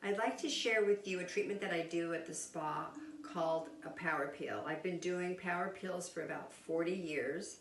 I'd like to share with you a treatment that I do at the spa called a power peel. I've been doing power peels for about 40 years.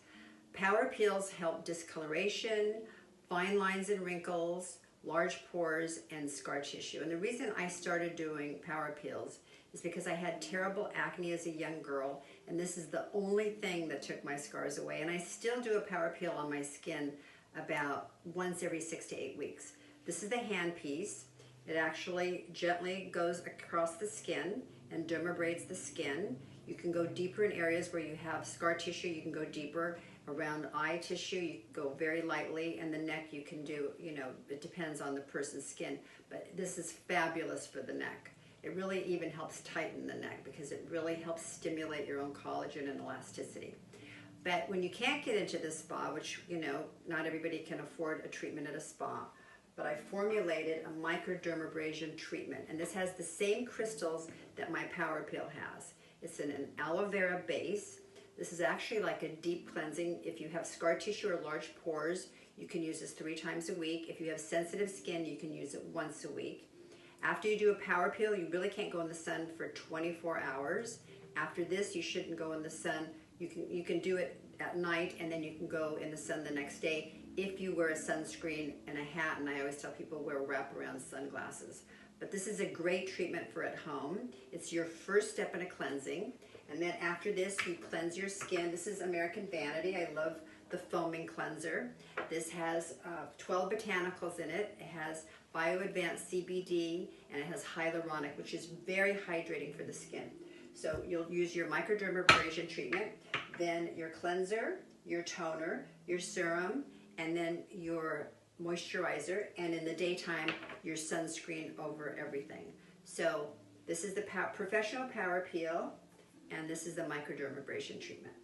Power peels help discoloration, fine lines and wrinkles, large pores, and scar tissue. And the reason I started doing power peels is because I had terrible acne as a young girl, and this is the only thing that took my scars away. And I still do a power peel on my skin about once every 6 to 8 weeks. This is the hand piece. It actually gently goes across the skin and dermabrades the skin. You can go deeper in areas where you have scar tissue. You can go deeper around eye tissue. You can go very lightly, and the neck you can do, it depends on the person's skin. But this is fabulous for the neck. It really even helps tighten the neck because it really helps stimulate your own collagen and elasticity. But when you can't get into the spa, which, not everybody can afford a treatment at a spa, but I formulated a microdermabrasion treatment, and this has the same crystals that my power peel has. It's in an aloe vera base. This is actually like a deep cleansing. If you have scar tissue or large pores, you can use this 3 times a week. If you have sensitive skin, you can use it once a week. After you do a power peel, you really can't go in the sun for 24 hours. After this, you shouldn't go in the sun. You can do it at night, and then you can go in the sun the next day if you wear a sunscreen and a hat, and I always tell people wear wraparound sunglasses. But this is a great treatment for at home. It's your first step in a cleansing, and then after this you cleanse your skin. This is American Vanity. I love the foaming cleanser. This has 12 botanicals in it. It has bio-advanced CBD, and it has hyaluronic, which is very hydrating for the skin. So you'll use your microdermabrasion treatment, then your cleanser, your toner, your serum, and then your moisturizer, and in the daytime, your sunscreen over everything. So this is the professional power peel, and this is the microdermabrasion treatment.